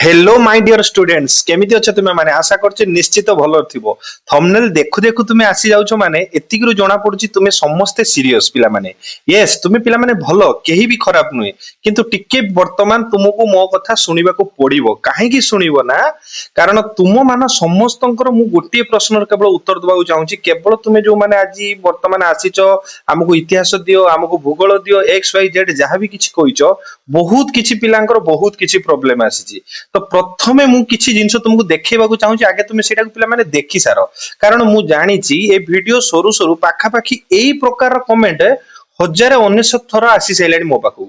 Hello my dear students केमिति अछ तुमे माने आशा करछ निश्चित भलो थिबो थंबनेल देखु देखु तुमे आसी जाउछो माने एतिगिरु जणा पडुची तुमे समस्ते सीरियस पिला माने यस तुमे पिला माने भलो केही भी खराब नुए किंतु टिके वर्तमान तुमको मो कथा सुनिबा को पड़िबो काहे की सुनिबो ना कारण तुम मान समस्तंकर मु गोटे प्रश्नर केवल उत्तर दबाउ चाहूची केवल तुमे जो माने आजी वर्तमान आसीचो हमको इतिहास दियो हमको भूगोल दियो एक्स वाई जेड जहां भी किछि कहिचो बहुत किछि पिलांकर बहुत किछि प्रॉब्लम आसीची तो प्रथमे मु किछि जिंस तुमको देखैबाकू चाहूची आगे तुमे सेटा को पिला माने देखि सारो कारण मु जानिची ए वीडियो सरू सरू पाखा पाखी एई प्रकार कमेंट 1019 थर आसी साइलानी मो पाखु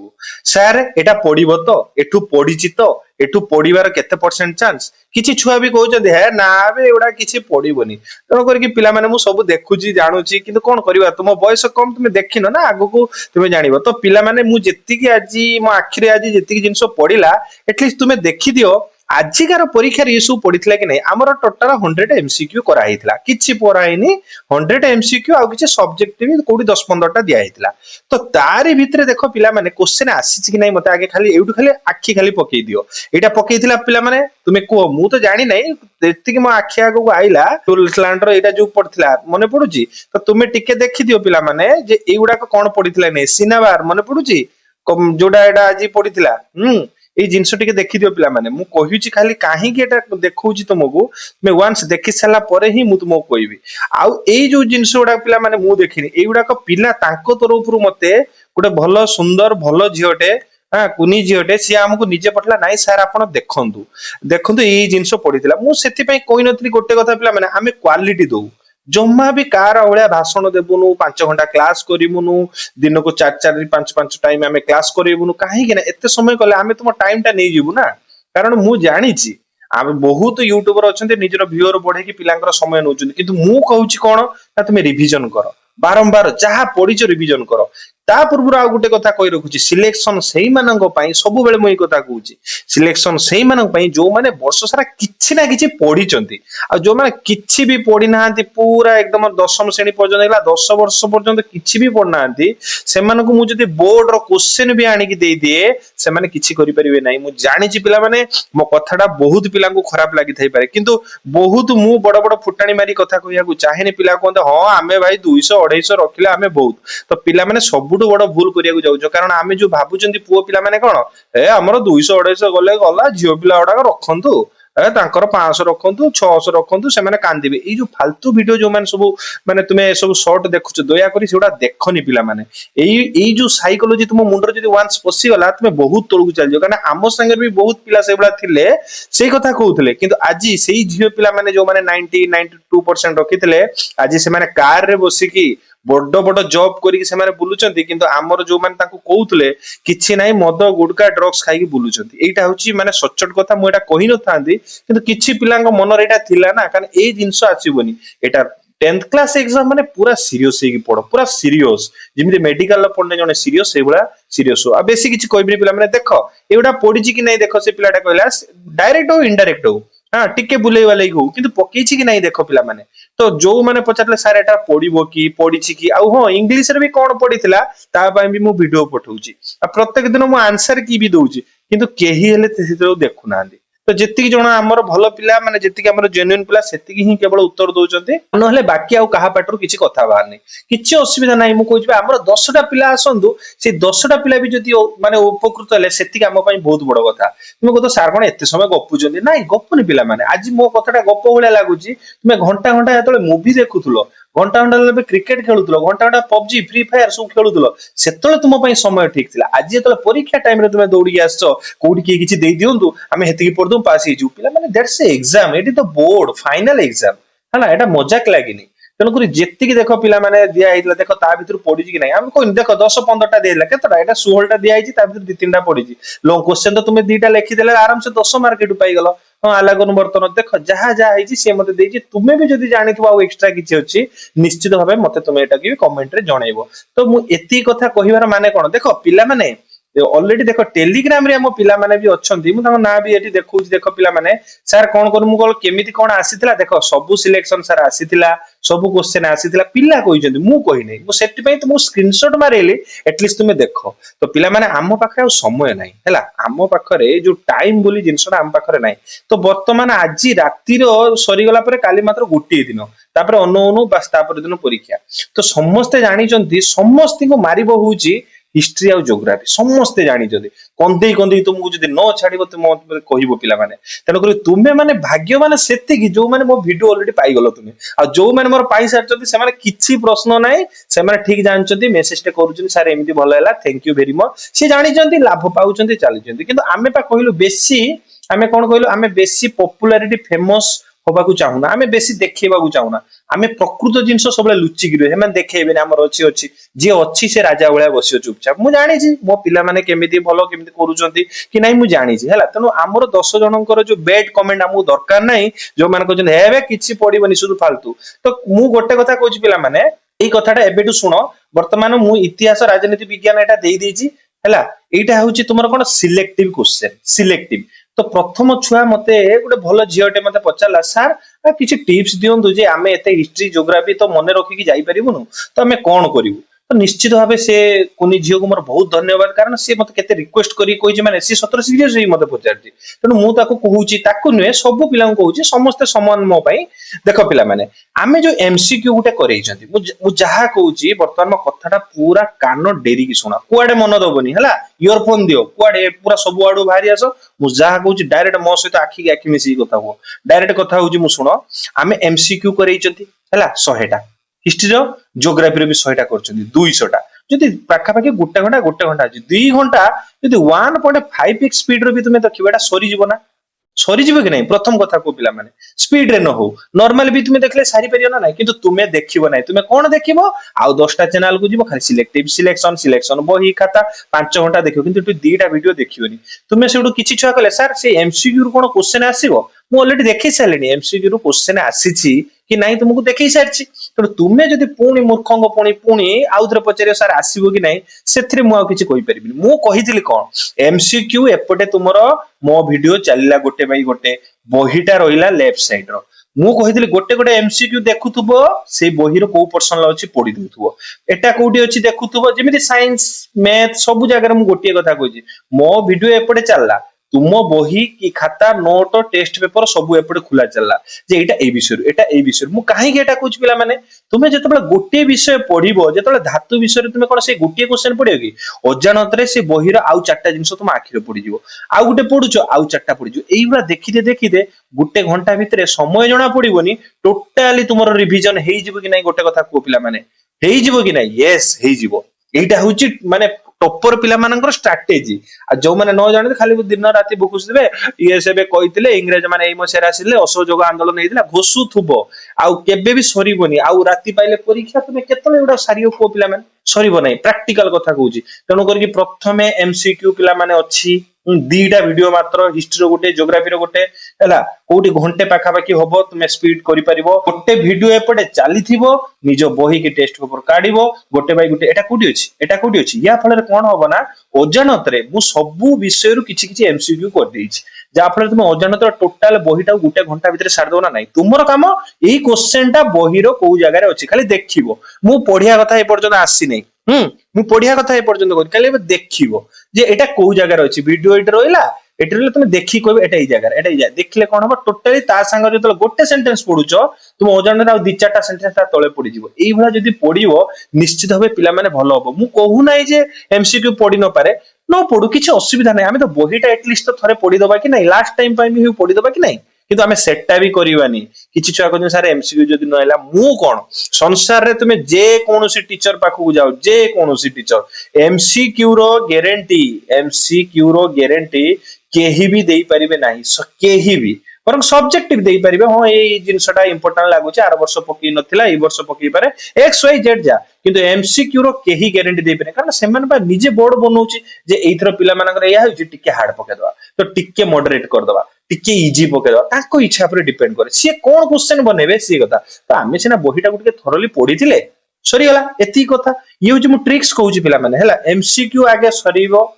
सर एटा पडिबो तो एठु पडिची तो एठु पडिबार केते परसेंट चांस किछि छुआ भी कहउछन हे ना बे एडा किछि पडिबोनी तनो कर कि पिला माने मु सब देखुची जानुची किंतु कोन करबा तुम बयस कम तुमे देखिनो ना आगु को तुमे जानिबो तो पिला माने मु जेत्ती कि आजी मो आखिरे आजी जेत्ती कि जिंस पडिला एटलीस्ट तुमे देखि दियो आजिकार परीक्षा ये सब पड़ीथिला कि नहीं आमर टोटल 100 एमसीक्यू करा हितला किछि पराइनी 100 एमसीक्यू आ किछि सब्जेक्टिव कोडी 10-15 टा दिया हितला तो तारी भितरे देखो पिला माने क्वेश्चन आसी कि नहीं मते आगे खाली एउटु खाली आखि खाली पकई दियो एटा पकईथिला पिला माने तुमे को मु तो जानि नहीं एत्ति कि मो आखि आगु आइला टूलस्लांटर एटा जो पड़थिला मने पडुची तो तुमे टिके देखि दियो पिला माने जे एउडा को कोन पड़ीथिला नै सिनाबार मने पडुची जोडा एटा आजी पड़ीथिला एई जिंस टिके देखि दियो पिला माने मु कहिउची खाली काहे कि एटा देखौची तुमको मे वन्स देखि साला परे ही मु तुमको कहबी आउ एई जो जिंस उडा पिला माने मु देखिनी एउडा को पिला तांको तरफरु मते गोटे भलो सुंदर भलो झियोटे हां कुनी झियोटे सी हमकु निजे पठला नाइ सर आपण देखंतु देखंतु एई जिंस पडिथिला मु सेति पई कोइ नथली गोटे कथा पिला माने आमे क्वालिटी दउ जम्मा भी कार अवळ्या भाषण देबुनु 5 घंटा क्लास करिमुनु दिन को 4 5 टाइम आमे क्लास करिमुनु काहे कि ना एते समय कले आमे तुम टाइम टा नै जिवु ना कारण मु जानिची आमे बहुत यूट्यूबर अछन्ते निजर व्यूअर बढ़े कि पिलांकर समय नउछन किंतु मु कहूची कोन ना तुमे रिवीजन करो बारंबार जहा पढिचो रिवीजन करो ता पूर्व आ गुटे कथा कहि रखुची सिलेक्शन सेही मानंग पई सब बेले मई कथा कहूची सिलेक्शन सेही मानंग पई जो माने वर्ष सारा किछि ना किछि पढिचंती आ जो माने किछि भी पढि नाहंती पूरा एकदम दशम श्रेणी पर्यंत गला 10 वर्ष पर्यंत किछि भी पढ नाहंती सेमान को मु जदी बोर्ड रो क्वेश्चन भी आनी कि देई दिए से माने किछि करि परिबे नाही मु जानिछि पिला माने मो कथाटा बहुत पिला को खराब लागि थाई पारे किंतु बहुत मु बड़ बड़ फुटाणी मारी कथा कहिया को चाहेनी पिला कोन हां आमे भाई 200 250 रखिले आमे बहुत तो पिला माने सबुटु बड़ भूल करिया को जाउछो कारण आमे जो भाबुचंती पुओ पिला माने कोन ए हमरो 200 250 गले गला झियो पिला ओडा रखंतु ए तांकर 500 रखंतु 600 रखंतु से माने कांदिबे ए जो फालतू वीडियो जो माने सब माने तुमे सब शॉर्ट देखुछो दया करी सेउडा देखनी पिला माने एई जो साइकोलॉजी तुम मुंडर जदी वन्स पसी गला तुमे बहुत तळकु चल जो कारण आमो संगे भी बहुत पिला सेबला थिले सेई कथा कहउतले किंतु आजी सेई झियो पिला माने जो माने 90 92% रखितले आजी से माने कार रे बसी की बड़ बड़ जॉब करी से माने बुलुचंती किंतु आमर जो माने ताको कहउतले किछि नाही मद गुडका ड्रग्स खाई बुलुचंती एटा होची माने सचोट कथा मु एटा कहि न थांदी किंतु किछि पिलांग मन रे एटा थिला ना कारण ए जिंस आसीबोनी एटा 10th क्लास एग्जाम माने पूरा सीरियस हे की पढो पूरा सीरियस जिमिति मेडिकल पढने जने सीरियस सेबला सीरियस हो आ बेसी किछि कहबिनी पिला माने देखो एउडा पढिछि कि नाही देखो से पिलाटा कहला डायरेक्ट हो इनडायरेक्ट हो हां टिके बुलेई वाले हो किंतु पकेछि कि नाही देखो पिला माने तो जो माने पचारले सर एटा पढिबो की पढिछि की आ हो इंग्लिश रे भी कोन पढिथिला ता पय भी मु वीडियो पठौछि आ प्रत्येक दिन मु आंसर की भी दउछि किंतु केही हेले तेसितो देखु नांदी तो जेतिक जण हमर भलो पिला माने जेतिक हमर जेन्युइन पिला सेतिक ही केवल उत्तर दउचंती नहले बाकी आ कहा पाटरो किछि कथा बाहर नै किछि असुविधा नाही मु कहछि हमर 10 टा पिला आसंदु से 10 टा पिला भी जदी माने उपकृत हले सेतिक हम पई बहुत बड़ कथा तुमे कहतो सार कोन एते समय गपुचंती नाही गपुनी पिला माने आज मो कथाटा गप होले लागुची तुमे घंटा घंटा हेतले मूवी देखुथुलो घंटा घंटा लेबे क्रिकेट खेलुथलो घंटा घंटा पबजी फ्री फायर सब खेलुथलो सेतले तुम पई समय ठीक थिला आज जेतले परीक्षा टाइम रे तुमे दौड़ी आछो कोडी के किछि देई दियंतु आमे हेतिकी पढदु पास हे जु पिला माने दैट्स ए एग्जाम एटी तो बोर्ड फाइनल एग्जाम हला एटा मजाक लागिनी तेणुक जेतिकी देख पिला माने दिया हेतला देखो ता भितर पढि कि नै हम कोन देखो 10 15 टा देला केतटा एटा 16 टा दिया हिची ता भितर 2 3 टा पढिची लॉन्ग क्वेश्चन तो तुमे 2 टा लिखि देले आराम से 10 मार्क एटु पाई गलो हां आलागन बर्तन देखो जहा जहा हिची से मते देजी तुमे भी जदी जानिथबो आ एक्स्ट्रा किछि अछि निश्चित भाबे मते तुमे एटा कि कमेंट रे जणाइबो तो मु एती कथा कहिवार माने कोन देखो पिला माने ऑलरेडी देखो टेलीग्राम रे हम पिला माने भी अछंती मु ताको ना भी एठी देखौची देखो पिला माने सर कोन कर मु कल केमिति कोन आसीतिला देखो सब सिलेक्शन सर आसीतिला सब क्वेश्चन आसीतिला पिला कहिजंती मु कहि नै मु सेति पई तो मु स्क्रीनशॉट मारेली एटलीस्ट तुमे देखो तो पिला माने आम पाखरे समय नाही हैला आम पाखरे जो टाइम बोली जिंसटा आम पाखरे नाही तो वर्तमान आज राती रो सरी गला परे काली मात्र गोटी दिन तापर अनु अनु बस तापर दिन परीक्षा तो समस्ते जानी समस्त को मारिब होउची हिस्ट्री आ ज्योग्राफी समस्ते जानी कंदे कंदे तुमको जदि न छाड़िबो तुम कहबो पिला माने तेन कर तुमे माने भाग्यवान सेति कि जो माने मो वीडियो ऑलरेडी पाई गलो तुमे आ जो माने मोर पाई सारचती से माने किछि प्रश्न नाही से माने ठीक जानचती मेसेज टे करूचनी सर एमिति भलो हैला थैंक यू वेरी मच से जानिचंती लाभ पाउचंती चलीचंती किंतु आमे पा कहिलु बेसी आमे कोन कहिलु आमे बेसी पॉपुलैरिटी फेमस होबाकू चाहूना आमे बेसी देखेबाकू चाहूना आमे प्रकृत जिंस सबले लुचि गिरो हे माने देखेबे हमर अछि अछि जे अछि से राजा भलिया बसियो चुपचाप मु जानि छी मो पिला माने केमिति भलो केमिति करूचंती कि नाही मु जानि छी हैला तनो हमर 10 जनकर जो बैड कमेंट हमु दरकार नाही जो मान कहजन हेबे किछि पडिबनी सुदु फालतू तो मु गोटे कथा कहूची पिला माने एई कथाटा एबेटू सुनो वर्तमान मु इतिहास राजनीति विज्ञान एटा देई देछि हैला एटा होउची तुमर कोन सिलेक्टिव क्वेश्चन सिलेक्टिव तो प्रथम छुआ मते गोटे भल झीटे मते पचारला सर किसी टिप्स दियंतु जे आमे एते हिस्ट्री ज्योग्राफी तो मन रखी कि जाई परिबुनु तो आमे कोन करिवु तो निश्चित भाव से कुनी झील को मोर बहुत धन्यवाद कारण सी मते केते रिक्वेस्ट करी कोइ माने सी सतर सीरियस ही मते पचारती तेनु मु ताको कहूची ताको नुए सब पिला को कहूची समस्त समान मो पई देखो पिला माने आमे जो एमसीक्यू गुटे करैछंती मु जहा कहूची वर्तमान मो कथाटा पूरा कान डेरी की सुना कुआडे मन दबनी हला इयरफोन दियो कुआडे पूरा सब आडू बाहरी आसो मु जहा कहूची डायरेक्ट मो सहित आखी आखी मिसी कथा हो डायरेक्ट कथा होउची मु सुनो आमे एमसीक्यू करैछंती हला 100 टा हिस्ट्री रो ज्योग्राफी रो भी 100 टा करछंती 200 टा जदि पाखा पाखी गोटे घंटा अछि 2 घंटा जदि 1.5x स्पीड रो भी तुमे देखिबाटा सरी जीवो ना सरी जीवो कि नहीं प्रथम कथा को पिला माने स्पीड रे न हो नॉर्मल भी तुमे देखले सारी परियो ना नहीं किंतु तुमे देखिबो नहीं तुमे कोन देखिबो आउ 10 टा चैनल को जीवो खाली सिलेक्टिव सिलेक्शन बही खाता 5 घंटा देखियो किंतु तू 2 टा वीडियो देखियोनी तुमे सेडू किछि छुआ कहले सर से एमसीक्यू रो कोन क्वेश्चन आसीबो मु ऑलरेडी देखि सालेनी एमसीक्यू रो क्वेश्चन आसीछि कि नहीं तुमको देखि सारछि तो तुमे जदि पुणी मूर्खंग पुणी आउथरे पचारे सर आसीबो कि नहीं सेथरे मु आ किछि कहि परिबिनी मु कहितली कोन एमसीक्यू एपटे तुमरो मो वीडियो चलिला गोटे बाई गोटे बहीटा रहिला लेफ्ट साइड रो मु कहितली गोटे गोटे एमसीक्यू देखुथुबो से बहीरो को पर्सन अछि पढि दउथुबो एटा कोठी अछि देखुथुबो जेमिति साइंस मैथ सब जगह मु गोटे कथा कहिछि मो वीडियो एपटे चलला तुम बही कि खाता नोट टेस्ट पेपर सब एपटे खुला चलला जे एटा ए विषय मु काहे के एटा कुछ पिला माने तुमे जतबे गोटे विषय पढिबो जतबे धातु विषय तुमे कोन से गोटे क्वेश्चन पढियो कि अजानतरे से बहीर आउ चारटा जिंस तुम आखिरे पढि जिवो आउ गोटे पढुचो आउ चारटा पढि जिवो एइबा देखिते गोटे घंटा भितरे समय जणा पडिबोनी टोटली तुमरो रिवीजन हेइ जिवो कि नै गोटे कथा को पिला माने हेइ जिवो कि नै यस हेइ जिवो एइटा होउची माने टॉपर पिला मानकर स्ट्रैटेजी आ जो माने न जाने खाली दिन राति बुकुस देबे ये सेबे कहितले इंग्रेज माने एई मसेरा आसिले असहयोग आंदोलन हेइदिला घोसु थुबो आउ केबे भी सरीबोनी आउ राति पाइले परीक्षा तुमे केतले एडा सारियो को पिला माने सरीबो नै प्रैक्टिकल कथा कहूची तनो करके प्रथमे एमसीक्यू पिला माने अछि 2टा वीडियो मात्र हिस्ट्री रो गोटे ज्योग्राफी रो गोटे हला कोठी घंटे पाखा पाखी होबो तुमे स्पीड करि परिबो गोटे वीडियो एपटे चालिथिबो निजो बही के टेस्ट पेपर काढिबो गोटे बाई गोटे एटा कोठी अछि या फल रे कोन होबो ना अजानतरे मु सब विषय रु किछि किछि एमसीक्यू कर देइछि जा फल तुमे अजानतरे टोटल बहीटा गोटे घंटा भितर सार दो ना नाही तुमरो काम एई क्वेश्चन टा बही रो को जगह रे अछि खाली देखिबो मु पढिया कथा ए पर्यंत आसी नै मु पढिया कथा ए पर्यंत कहि खाली देखिबो जे एटा को जगह रे अछि वीडियो एटा रोइला एटा रे तुमे देखि कहबे एटा ई जगह एटा ई जा देखले कोन हो टोटली ता संग जतल गोटे सेंटेंस पढुचो तुम अजानतरे आ 2-4टा सेंटेंस ता तळे पढि जिवो एई भला जदी पढिबो निश्चित भाबे पिला माने भलो होबो मु कहू नै जे एमसीक्यू पढि न पारे न पढु किछि असुविधा नै आमे तो बहीटा एटलिस्ट तो थरे पढि दबा कि नै लास्ट टाइम पई भी पढि दबा कि नै किंतु आमे सेटटा भी करिवानी किछि छुआ कहन सर एमसीक्यू जदी न हैला मु कोन संसार रे तुमे जे कोनोसी टीचर पाखु जाओ जे कोनोसी टीचर एमसीक्यू रो गारंटी केही भी देई परिबे नाही केही भी पर सब्जेक्टिव देई परिबे हो ए जिंसटा इंपोर्टेंट लागुचे आर वर्ष पकी नथिला ए वर्ष पकी पारे एक्स वाई जेड जा किंतु एमसीक्यू रो केही गारंटी देई पारे कारण सेमान बा निजे बोर्ड बनौची जे एइथरो पिला मानकर एया होची टिके हार्ड पके दवा तो टिके मॉडरेट कर दवा टिके इजी पके दवा ताको इच्छा पर डिपेंड करे सी कोन क्वेश्चन बनेबे सी कथा तो आमे सिना बहीटा गुटे थरली पढिथिले सरी गला एती कथा ये होची मु ट्रिक्स कहूची पिला माने हला एमसीक्यू आगे सरीबो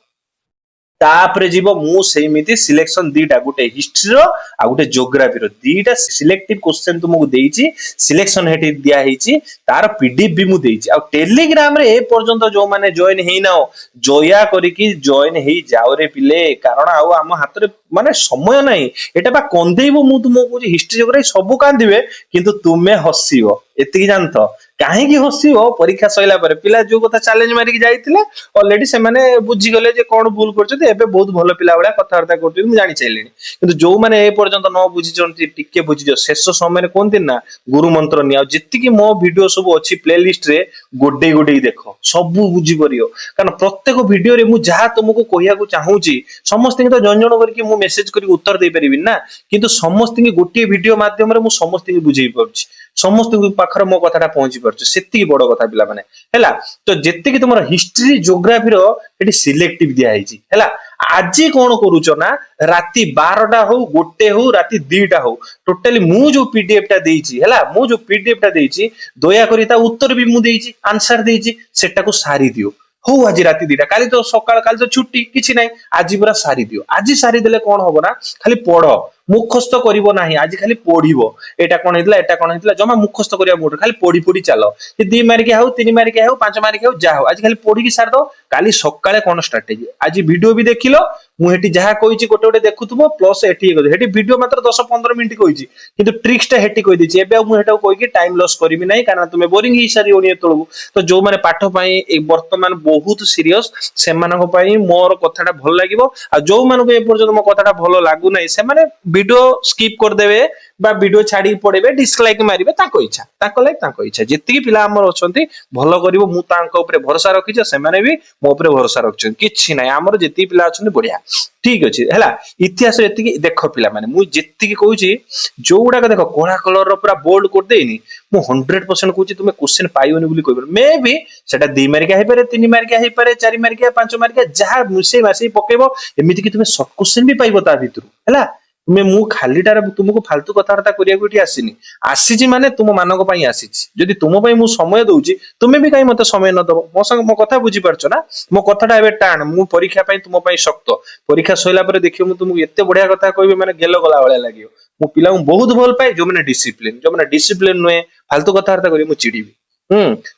तापरे जीव मु सेमिति सिलेक्शन दीटा गोटे हिस्ट्री रो आ गोटे ज्योग्राफी रो दीटा सिलेक्टिव क्वेश्चन तुमको देइची सिलेक्शन हेटी दिया हेची तार पीडीएफ भी मु देइची आ टेलीग्राम रे ए पर्यंत जो माने जॉइन हेई नाओ जोया करी कि जॉइन हेई जाओ रे पिले कारण आउ हम हाथ रे माने समय नाही एटा बा कंदेइबो मु तुमको हिस्ट्री ज्योग्राफी सब कांदिबे किंतु तुमे हसिबो एतिकी जानतो काहेकि हसिबो परीक्षा सइला परे पिला जो कथा चैलेंज मारी कि जाइतिले ऑलरेडी से माने बुझी गले जे कोन भूल करछथि एबे बहुत भलो पिला बळा कथावार्ता करछथि मु जानि चाइलेनी किंतु जो माने ए पर्यंत न बुझी जंती टिके बुझी जो शेष समय रे कोन दिन ना गुरु मंत्र निया जत्ति मो वीडियो सब अछि प्लेलिस्ट रे गोडे गोडे देखो सब बुझी परियो कारण प्रत्येक वीडियो रे मु जहा तुमको कहिया को चाहूची समस्त तो जन जन करके मु मेसेज करी उत्तर दे परिबिन ना किंतु समस्त गोटे वीडियो माध्यम रे मु समस्त बुझेई परछि समस्त पाखर मो कथाटा पहुंची परछि सेति बड़ कथा पिला माने हैला तो जेति तुमर हिस्ट्री ज्योग्राफी रो एटी सिलेक्टिव दिया हेची हैला আজি कोन करूचो ना राती 12टा हो गोटे हो राती 2टा हो टोटली मु जो पीडीएफ टा देइची हैला मु जो पीडीएफ टा देइची दया करी ता उत्तर भी मु देइची आंसर देइची सेटा को सारी दियो हो आज राती 2टा काली तो सकाळ काली तो छुट्टी किछि नाही आज पूरा सारी दियो आज सारी देले कोन होबो ना खाली पढो मुखस्त करिवो नाही आज खाली पढिवो एटा कोन हेतला जमा मुखस्त करिया मोड खाली पढी पढी चलो जे 2 mark how 3 mark how 5 mark how जा हो आज खाली पढी की सार दो काली सकाळे कोन स्ट्रेटजी आज वीडियो भी देखिलो मु हेटी जहा कहिची गोटे गोटे देखुथबो प्लस हेटी वीडियो मात्र 10-15 मिनिट कहिची किंतु ट्रिक्स टा हेटी कहि दिछि एबे मु हेटा कहि कि टाइम लॉस करबी नाही कारण तुमे बोरिंग हि सारी ओनी तळबु तो जो माने पाठ पई वर्तमान बहुत सीरियस से मानको पई मोर कथाटा भल लागिवो आ जो मानको ए पर्यंत मो कथाटा भल लागु नाही से माने वीडियो स्किप कर देबे बा वीडियो छाडी पड़ेबे डिसलाइक मारिबे ताको इच्छा जेतिकी पिला हमर अछंती भलो करिवो मु तांको ऊपर भरोसा रखि जे से माने भी मो ऊपर भरोसा रखछन किछि नाही हमर जेति पिला अछंती बढ़िया ठीक अछि हैला इतिहास एतिकी देखो पिला माने मु जेतिकी कहूची जो गुडा का देखो कोला कलर रो पूरा बोल्ड कर देइनी मु 100% कहूची तुमे क्वेश्चन पाइयोनी बोली कहबो मे बी सेटा 2 मार्क हे पारे 3 मार्क हे पारे 4 मार्क 5 मार्क जहा मुसे मासे पकेबो एमिति कि तुमे सब क्वेश्चन भी पाइबो ता भितरु हैला तुमे मु खालीटार तुमको फालतू कथावार्ता करिया कोठी आसीनी आसीची माने तुम मानक पई आसीची जदि तुम पई मु समय दउची तुमे भी काई मते समय न दबो मो संग मो कथा बुझी परछो ना मो कथाटा एबे टाण मु परीक्षा पई तुम पई शक्त परीक्षा सोइला परे देखियो मु तुमको एते बढ़िया कथा कहबे माने गेलो गला वाला लागियो मु पिला बहुत भल पाए जो माने डिसिप्लिन नुए फालतू कथावार्ता करी मु चिडीबी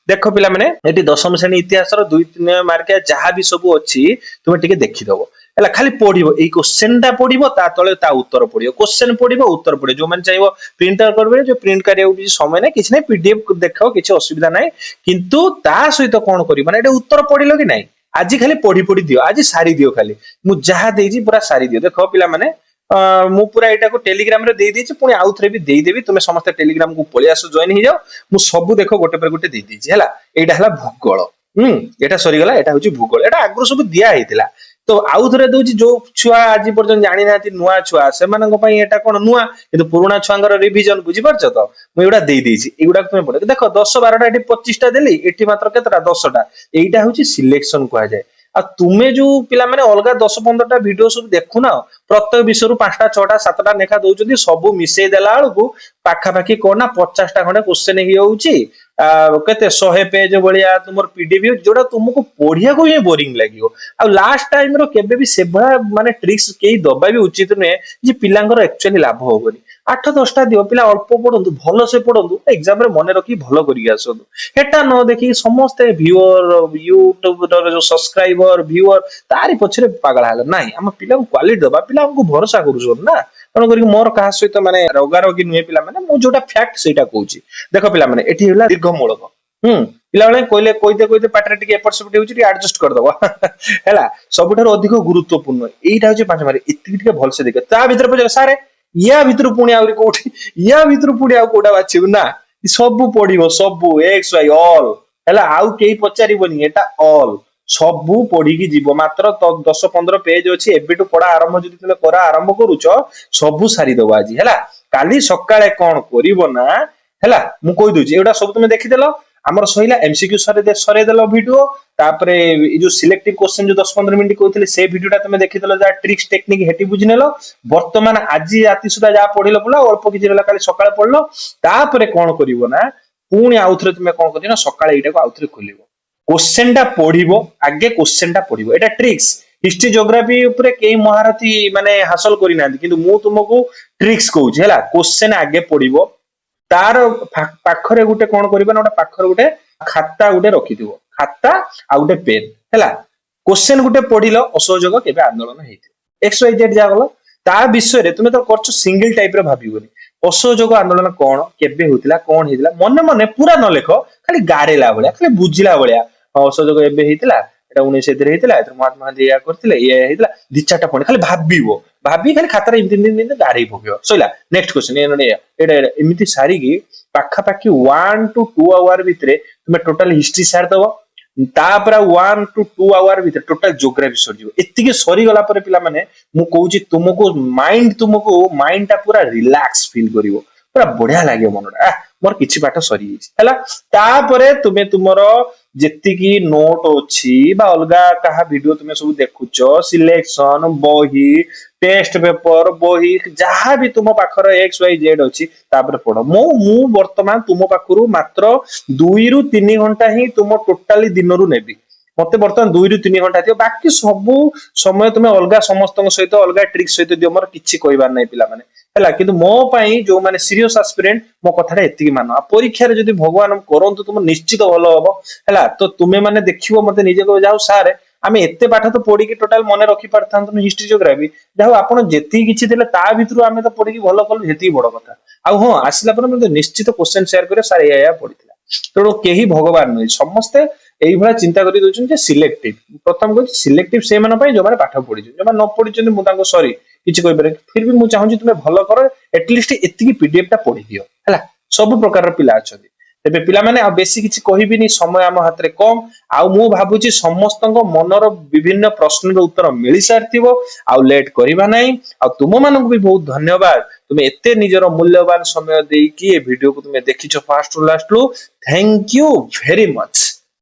देखो पिला माने एटी दशम श्रेणी इतिहास रो 2-3 मार्क जहा भी सब अछि तुमे टिके देखि दबो हैला खाली पढिबो एई क्वेश्चन टा पढिबो ता तळे ता उत्तर पढिबो क्वेश्चन पढिबो उत्तर पढिबो जो माने चाहिबो प्रिंटर करबे जो प्रिंट करिया भी समय नै किछ नै पीडीएफ देखाओ किछ असुविधा नै किंतु ता सहित कोन करी माने एटा उत्तर पढिलो कि नै आज खाली पढि पढि दियो आज सारी दियो खाली मु जहा देइजी पूरा सारी दियो देखो पिला माने मु पूरा एटा को टेलीग्राम रे देई देछि पुनी आउ थरे भी देई देबी तुमे समस्त टेलीग्राम को पळि आसु जॉइन हि जाओ मु सब देखो गोटे पर गोटे देई देछि हैला एटा हला भूगोल एटा सरी गला एटा होची भूगोल एटा आगु सब दिया हेतिला तो आउ थरे दउची जो छुआ आज पर्यंत जानि नाति नुआ छुआ से मानक पई एटा कोन नुआ किंतु पुराना छुआंगर रिवीजन बुझी परछ तो मु एडा देई देछि एगुडा तुमे पढे देखो 10-12टा एठी 25टा देली एठी मात्र केतरा 10टा एइटा होची सिलेक्शन कुआ जाय आ तुमे जो पिला माने अलगा 10-15टा वीडियो सब देखु ना प्रत्येक विषय रु 5टा 6टा 7टा नेखा दउचंदी सब मिसेई देला बेलकु पाखा पाखी कोन ना 50टा खंडे क्वेश्चन हि होउची केते 100 पेज भलिया तुमर पीडीएफ जोडा तुमको पढिया को ही बोरिंग लागियो आ लास्ट टाइम रो केबे भी सेभा माने ट्रिक्स केई दबा भी उचित नै जे पिलांगर एक्चुअली लाभ होबनी 8-10टा दियो पिला अल्प पढंतु भलो से पढंतु एग्जाम रे मने रखी भलो करी आसंतु हेटा न देखि समस्त व्यूअर यूट्यूब रो जो सब्सक्राइबर व्यूअर तारी पछरे पागल हाल नाही हम पिला क्वालिटी दबा पिला हमको भरोसा करूछन ना कण करी मोर कहा सहित माने रोगारोगी नुए पिला माने मु जोटा फैक्ट सेटा कहूची देखो पिला माने एठी होला दीर्घ मूलक पिला माने कोइले कोइते पाटरे टिके एपट सेपट होउची एडजस्ट कर दबो हैला सबठार अधिक गुरुत्वपूर्ण एइटा होची 5 मार्क इति टिके भल से देख ता भीतर पजे सारे या भीतर पुणी आउरी कोठी या भीतर पुणी आउ कोडा बाछिबु ना सब पढिबो सब एक्स वाई ऑल हैला आउ केई पचारिबोनी एटा ऑल सब पढी की जीवो मात्र 10-15 पेज अछि एबिटु पढा आरंभ जदि तुमे करा आरंभ करूचो सब सारी दबो आजी हैला काली सकाळे कोन करिवो ना हैला मु कहि दोची एटा सब तुमे देखि देलो हमर सहिला एमसीक्यू सरे देलो वीडियो तापरे ए जो सिलेक्टिव क्वेश्चन जो 10-15 मिनिट कहथिले से वीडियोटा तुमे देखि देलो जा ट्रिक्स टेक्निक हेटी बुझिनेलो वर्तमान आजी राती सुदा जा पढिलो पुला अल्प किछि रहला काली सकाळे पढलो तापरे कोन करिवो ना पुणी आउथरे तुमे कोन करिना सकाळे एटा को आउथरे खोलिवो क्वेश्चन टा पढिबो आगे क्वेश्चन टा पढिबो एटा ट्रिक्स हिस्ट्री ज्योग्राफी ऊपर कई महारथी माने हासिल करी ना किंतु मु तुमको ट्रिक्स कहूची हैला क्वेश्चन आगे पड़िबो तार पाखरे गुटे कोन करबा ना गोटे पाखरे गुटे खाता गुटे रखिथिबो खाता आ गुटे पेन हैला क्वेश्चन गुटे पढिलो असहयोग केबे आंदोलन हेइथि एक्स वाई जेड जा गलो ता विषय रे तुमे तो करछ सिंगल टाइप रे भाबिबोनी असहयोग आंदोलन कोन केबे होतिला कोन हेतिला मने मने पूरा न लेखो खाली गाड़ेला भलिया खाली बुझिला भलिया असहयोग एबे हेतिला एटा 19 रे हेतिला एतर महात्मा गांधी या करथिले ये हेतिला दि चारटा पॉइंट खाली भाबिबो भाबी खाली खातार इमति इमति गाड़ी भोगियो सइला नेक्स्ट क्वेश्चन एटा एमिति सारी की पाखा पाखी 1 to 2 आवर भितरे तुमे टोटल हिस्ट्री सार दबो तापर 1 to 2 आवर भितर टोटल ज्योग्राफी सर एतिके सरी गला पर पिला माने मु कहूची तुमको माइंड टा पूरा रिलैक्स फील करिवो पूरा बढ़िया लागे मनटा मोर किछि पाठ सरी हिच हैला तापरे तुमे तुमरो जेतिकी नोट अछि बा अलगा कहा वीडियो तुमे सब देखुचो सिलेक्शन बही टेस्ट पेपर बही जहाँ भी तुम पाखर एक्स वाई जेड अछि तापर पढो मु वर्तमान तुम पाखरु मात्र 2 ରୁ 3 घंटा ही तुम टोटली दिन रु नेबी मते वर्तमान 2 ରୁ 3 घंटा दियो बाकी सब समय तुमे अलगा समस्त सहित अलगा ट्रिक सहित दियो मोर किछि कहबार नै पिला माने हैला किंतु मो पई जो माने सीरियस एस्पिरेंट मो कथाटा एतिकी मानो परीक्षा रे जदी भगवान करंतु तुम निश्चित भलो हबो हैला तो तुमे माने देखिबो मते निजे को जाऊ सारे आमे एते पाठ तो पढी के टोटल मने रखि पारथांतु हिस्ट्री ज्योग्राफी जाऊ आपण जेति किछि देले ता भितरु आमे तो पढी के भलो कल हेति बड़ कथा आ हो आसिला पर मते निश्चित क्वेश्चन शेयर करे सारे या पढितला तेणु केही भगवान नुई समस्ते एई भला चिंता करी दोछन जे सिलेक्टिव प्रथम को सिलेक्टिव से मन पई जो माने पाठ पढि जो माने न पढि चंदी मु तांको सॉरी किछि कहि पारे फिर भी मु चाहूची तुमे भलो करो एटलीस्ट एतिकी पीडीएफ टा पढि दियो हैला सब प्रकार र पिला अछथि तेबे पिला माने आ बेसी किछि कहिबिनी समय आम हाथ रे कम आ मु भाबुची समस्तंग मनर विभिन्न प्रश्न र उत्तर मिलि सारथिबो आ लेट करिबा नै आ तुम मानकु भी बहुत धन्यवाद तुमे एते निजर मूल्यवान समय देई कि ए वीडियो को तुमे देखिछो फास्ट टू लास्ट लो थैंक यू वेरी मच।